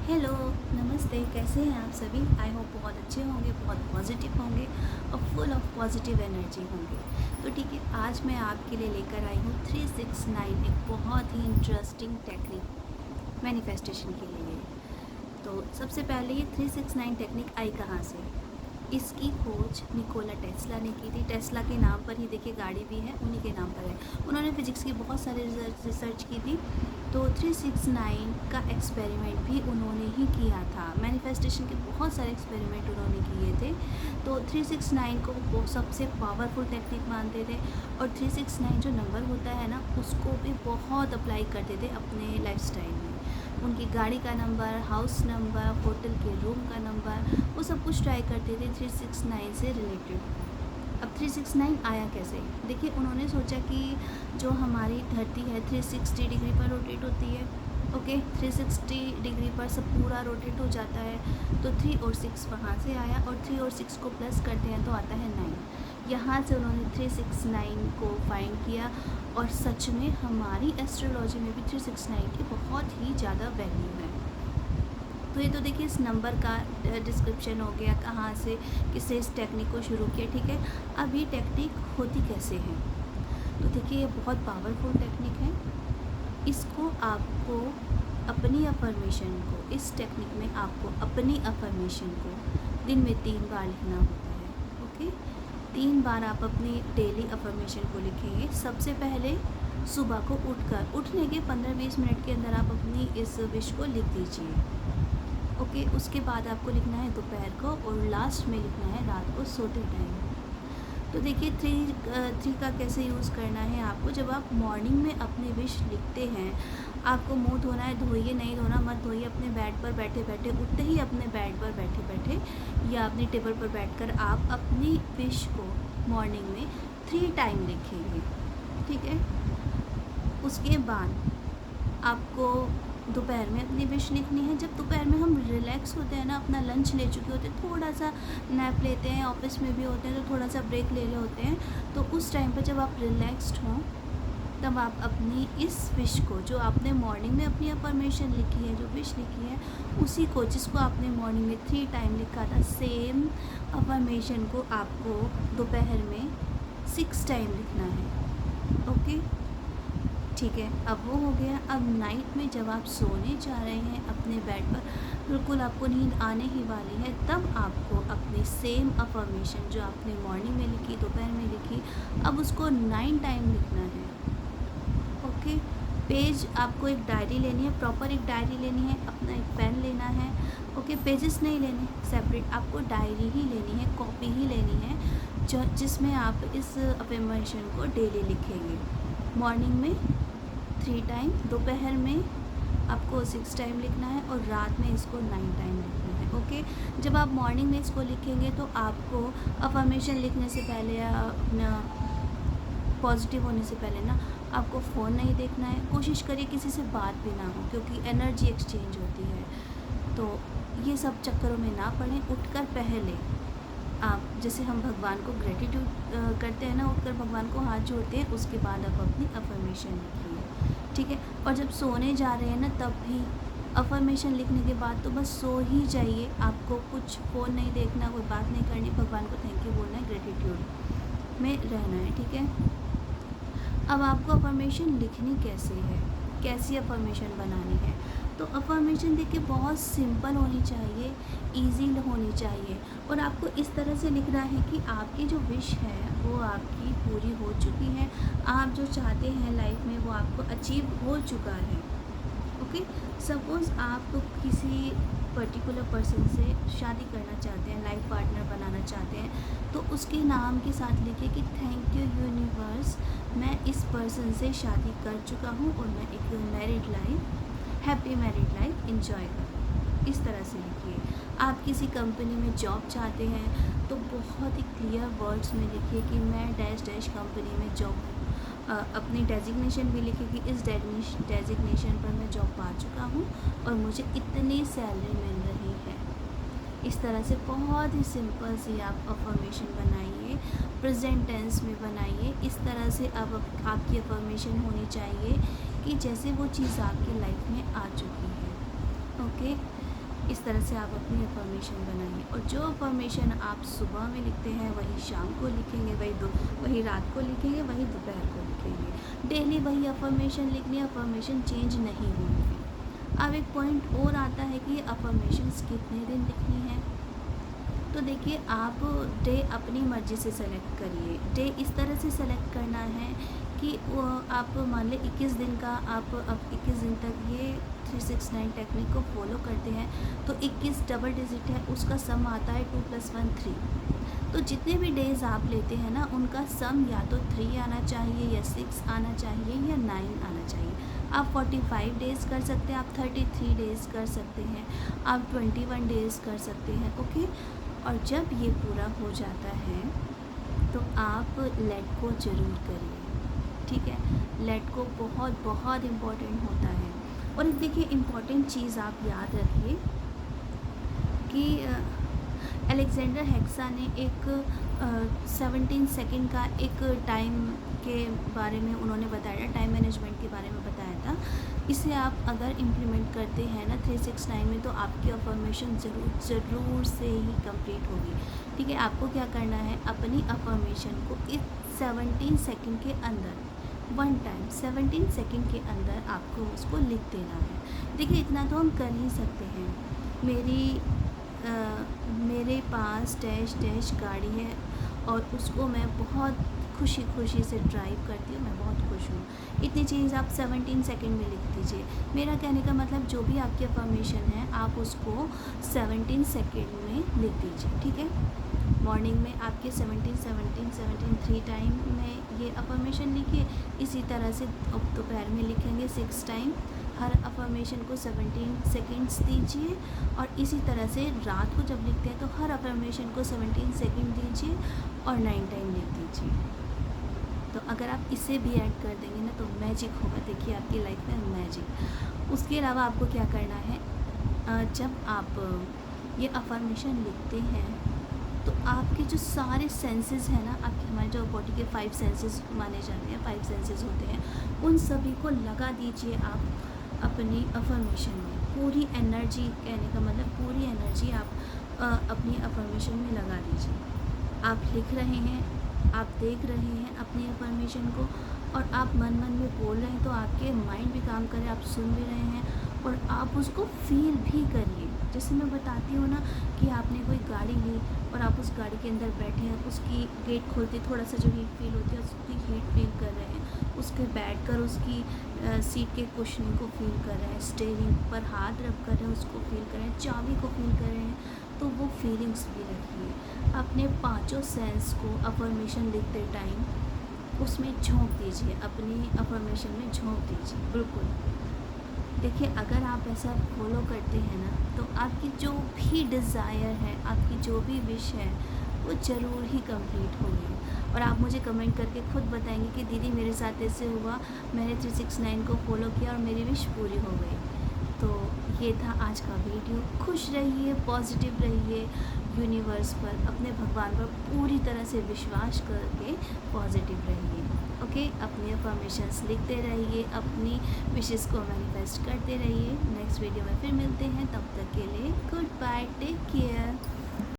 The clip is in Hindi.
हेलो, नमस्ते। कैसे हैं आप सभी? आई होप बहुत अच्छे होंगे, बहुत पॉजिटिव होंगे और फुल ऑफ पॉजिटिव एनर्जी होंगे। तो ठीक है, आज मैं आपके लिए लेकर आई हूँ 369, एक बहुत ही इंटरेस्टिंग टेक्निक मैनिफेस्टेशन के लिए। तो सबसे पहले ये 369 टेक्निक आई कहाँ से? इसकी खोज निकोला टेस्ला ने की थी। टेस्ला के नाम पर ही देखिए गाड़ी भी है, उन्हीं के नाम पर है। उन्होंने फिजिक्स की बहुत सारी रिसर्च की थी। तो 369 का एक्सपेरिमेंट भी उन्होंने ही किया था। मैनिफेस्टेशन के बहुत सारे एक्सपेरिमेंट उन्होंने किए थे। तो 369 को वो सबसे पावरफुल टेक्निक मानते थे और 369 जो नंबर होता है ना, उसको भी बहुत अप्लाई करते थे अपने लाइफस्टाइल में। उनकी गाड़ी का नंबर, हाउस नंबर, होटल के रूम का नंबर, वो सब कुछ ट्राई करते थे 369 से रिलेटेड। अब 369 आया कैसे? देखिए, उन्होंने सोचा कि जो हमारी धरती है 360 डिग्री पर रोटेट होती है। ओके, 360 डिग्री पर सब पूरा रोटेट हो जाता है। तो 3 और 6 वहाँ से आया और 3 और 6 को प्लस करते हैं तो आता है 9। यहाँ से उन्होंने 369 को फाइंड किया और सच में हमारी एस्ट्रोलॉजी में भी 369 की बहुत ही ज़्यादा वैल्यू है। तो ये तो देखिए इस नंबर का डिस्क्रिप्शन हो गया, कहाँ से किससे इस टेक्निक को शुरू किया। ठीक है, अब ये टेक्निक होती कैसे है? तो देखिए, ये बहुत पावरफुल टेक्निक है। इसको आपको अपनी अफर्मेशन को, इस टेक्निक में आपको अपनी अफर्मेशन को दिन में 3 बार लिखना होता है। ओके, 3 बार आप अपनी डेली अफर्मेशन को लिखेंगे। सबसे पहले सुबह को उठने के 15-20 मिनट के अंदर आप अपनी इस विश को लिख दीजिए। ओके, उसके बाद आपको लिखना है दोपहर को और लास्ट में लिखना है रात को सोते टाइम। तो देखिए, थ्री का कैसे यूज़ करना है आपको। जब आप मॉर्निंग में अपनी विश लिखते हैं, आपको मुंह धोना है, धोइए, नहीं धोना मत धोइए। अपने बेड पर बैठे बैठे, उठते ही अपने बेड पर बैठे बैठे या अपनी टेबल पर बैठकर आप अपनी विश को मॉर्निंग में 3 टाइम लिखेंगे। ठीक है, उसके बाद आपको दोपहर में अपनी विश लिखनी है। जब दोपहर में हम रिलैक्स होते हैं ना, अपना लंच ले चुके होते हैं, थोड़ा सा नैप लेते हैं, ऑफिस में भी होते हैं तो थोड़ा सा ब्रेक ले रहे होते हैं, तो उस टाइम पर जब आप रिलैक्स्ड हों, तब आप अपनी इस विश को, जो आपने मॉर्निंग में अपनी अफर्मेशन लिखी है, जो विश लिखी है, उसी को, जिसको आपने मॉर्निंग में 3 टाइम लिखा था, सेम अफर्मेशन को आपको दोपहर में 6 टाइम लिखना है। ओके, ठीक है, अब वो हो गया। अब नाइट में जब आप सोने जा रहे हैं अपने बेड पर, बिल्कुल आपको नींद आने ही वाली है, तब आपको अपनी सेम अफर्मेशन जो आपने मॉर्निंग में लिखी, दोपहर में लिखी, अब उसको 9 टाइम लिखना है। ओके, पेज आपको एक डायरी लेनी है, प्रॉपर एक डायरी लेनी है, अपना एक पेन लेना है। ओके, पेजेस नहीं लेने सेपरेट, आपको डायरी ही लेनी है, कॉपी ही लेनी है, जो जिसमें आप इस अफर्मेशन को डेली लिखेंगे। मॉर्निंग में 3 टाइम, दोपहर में आपको 6 टाइम लिखना है और रात में इसको 9 टाइम लिखना है। ओके, जब आप मॉर्निंग में इसको लिखेंगे तो आपको अफर्मेशन लिखने से पहले या अपना पॉजिटिव होने से पहले ना, आपको फ़ोन नहीं देखना है। कोशिश करिए किसी से बात भी ना हो, क्योंकि एनर्जी एक्सचेंज होती है। तो ये सब चक्करों में ना पड़ें। उठकर पहले आप, जैसे हम भगवान को ग्रेटिट्यूड करते हैं ना, उठकर भगवान को हाथ जोड़ते हैं, उसके बाद आप अपनी अफर्मेशन लिखिए। ठीक है, और जब सोने जा रहे हैं ना, तब भी अफर्मेशन लिखने के बाद तो बस सो ही जाइए। आपको कुछ फ़ोन नहीं देखना, कोई बात नहीं करनी, भगवान को थैंक यू बोलना है, ग्रेटिट्यूड में रहना है। ठीक है, अब आपको अफर्मेशन लिखनी कैसे है, कैसी अफर्मेशन बनानी है? तो अफर्मेशन देखिए बहुत सिंपल होनी चाहिए, इजी होनी चाहिए, और आपको इस तरह से लिखना है कि आपकी जो विश है वो आपकी पूरी हो चुकी है। आप जो चाहते हैं लाइफ में वो आपको अचीव हो चुका है। ओके, सपोज़ आप किसी पर्टिकुलर पर्सन से शादी करना चाहते हैं, लाइफ पार्टनर बनाना चाहते हैं, तो उसके नाम के साथ लिखिए कि थैंक यू यूनिवर्स, मैं इस पर्सन से शादी कर चुका हूँ और मैं एक married life, happy married life enjoy करूँ। इस तरह से लिखिए। आप किसी कंपनी में जॉब चाहते हैं तो बहुत ही क्लियर वर्ड्स में लिखिए कि मैं डैश डैश कंपनी में जॉब, अपनी डेजिग्नेशन भी लिखिए कि इस डेजिग्नेशन पर मैं जॉब पा चुका हूँ और मुझे इतनी सैलरी मिल रही है। इस तरह से बहुत ही सिंपल सी आप अफर्मेशन बनाइए, प्रेजेंट टेंस में बनाइए। इस तरह से अब आपकी अफर्मेशन होनी चाहिए कि जैसे वो चीज़ आपकी लाइफ में आ चुकी है। ओके, इस तरह से आप अपनी अफर्मेशन बनाइए। और जो अफर्मेशन आप सुबह में लिखते हैं वही शाम को लिखेंगे, वही रात को लिखेंगे, वही दोपहर को लिखेंगे। डेली वही अफर्मेशन लिखनी है, अफर्मेशन चेंज नहीं होंगी। अब एक पॉइंट और आता है कि अफर्मेशंस कितने दिन लिखनी है। तो देखिए, आप डे अपनी मर्ज़ी से सेलेक्ट करिए। डे इस तरह से सेलेक्ट करना है कि वो आप मान लें 21 दिन का, आप अब 21 दिन तक ये 369 टेक्निक को फॉलो करते हैं तो 21 डबल डिजिट है, उसका सम आता है 2 + 1 3। तो जितने भी डेज़ आप लेते हैं ना, उनका सम या तो 3 आना चाहिए, या 6 आना चाहिए, या 9 आना चाहिए। आप 45 डेज़ कर सकते हैं, आप 33 डेज़ कर सकते हैं, आप 21 डेज़ कर सकते हैं। ओके। और जब ये पूरा हो जाता है तो आप लेट को ज़रूर करिए। ठीक है, लेट को बहुत बहुत इम्पॉर्टेंट होता है। और एक देखिए इम्पॉर्टेंट चीज़ आप याद रखिए कि अलेक्जेंडर हेक्सा ने एक 17 सेकंड का एक टाइम के बारे में उन्होंने बताया, टाइम मैनेजमेंट के बारे में बताया था। इसे आप अगर इम्प्लीमेंट करते हैं ना 369 में, तो आपकी अफर्मेशन ज़रूर से ही कंप्लीट होगी। ठीक है, आपको क्या करना है, अपनी अफर्मेशन को इस 17 सेकंड के अंदर, वन टाइम 17 सेकंड के अंदर आपको उसको लिख देना है। देखिए, इतना तो हम कर ही सकते हैं। मेरे पास डैश डैश गाड़ी है और उसको मैं बहुत खुशी खुशी से ड्राइव करती हूँ, मैं बहुत खुश हूँ। इतनी चीज़ आप 17 सेकंड में लिख दीजिए। मेरा कहने का मतलब जो भी आपकी अफर्मेशन है आप उसको 17 सेकंड में लिख दीजिए। ठीक है, मॉर्निंग में आपके 17 3 टाइम में ये अफर्मेशन लिखिए। इसी तरह से दोपहर में लिखेंगे 6 टाइम। हर अफर्मेशन को 17 सेकंड्स दीजिए। और इसी तरह से रात को जब लिखते हैं तो हर अफर्मेशन को 17 सेकंड दीजिए और 9 टाइम लिख दीजिए। तो अगर आप इसे भी ऐड कर देंगे ना तो मैजिक होगा। देखिए, आपकी लाइफ में मैजिक। उसके अलावा आपको क्या करना है, जब आप ये अफर्मेशन लिखते हैं तो आपके जो सारे सेंसेस हैं ना, आपके हमारे जो बॉडी के 5 सेंसेस माने जाते हैं, 5 सेंसेस होते हैं, उन सभी को लगा दीजिए आप अपनी अफर्मेशन में। पूरी एनर्जी, कहने का मतलब पूरी एनर्जी आप अपनी अफर्मेशन में लगा दीजिए। आप लिख रहे हैं, आप देख रहे हैं अपनी अफर्मेशन को, और आप मन मन में बोल रहे हैं तो आपके माइंड भी काम करे, आप सुन भी रहे हैं और आप उसको फील भी करिए। जैसे मैं बताती हूँ ना कि आपने कोई गाड़ी ली और आप उस गाड़ी के अंदर बैठे हैं, उसकी गेट खोलते थोड़ा सा जो हीट फील होती है उसकी हीट फील कर रहे हैं, उसके बैठकर उसकी सीट के कुशनिंग को फील कर रहे हैं, स्टीयरिंग पर हाथ रख कर रहे हैं उसको फील कर रहे हैं, चाबी को फील कर रहे हैं। तो वो फीलिंग्स भी रखिए। अपने 5 सेंस को अफर्मेशन लिखते टाइम उसमें झोंक दीजिए, अपनी अफर्मेशन में झोंक दीजिए। बिल्कुल, देखिए, अगर आप ऐसा फॉलो करते हैं ना तो आपकी जो भी डिज़ायर है, आपकी जो भी विश है, वो ज़रूर ही कंप्लीट होगी। और आप मुझे कमेंट करके खुद बताएंगे कि दीदी मेरे साथ ऐसे हुआ, मैंने 369 को फॉलो किया और मेरी विश पूरी हो गई। तो ये था आज का वीडियो। खुश रहिए, पॉजिटिव रहिए, यूनिवर्स पर, अपने भगवान पर पूरी तरह से विश्वास करके पॉजिटिव रहिए। ओके, अपनी अफर्मेशंस लिखते रहिए, अपनी विशेस को मैनिफेस्ट करते रहिए। नेक्स्ट वीडियो में फिर मिलते हैं, तब तक के लिए गुड बाय, टेक केयर।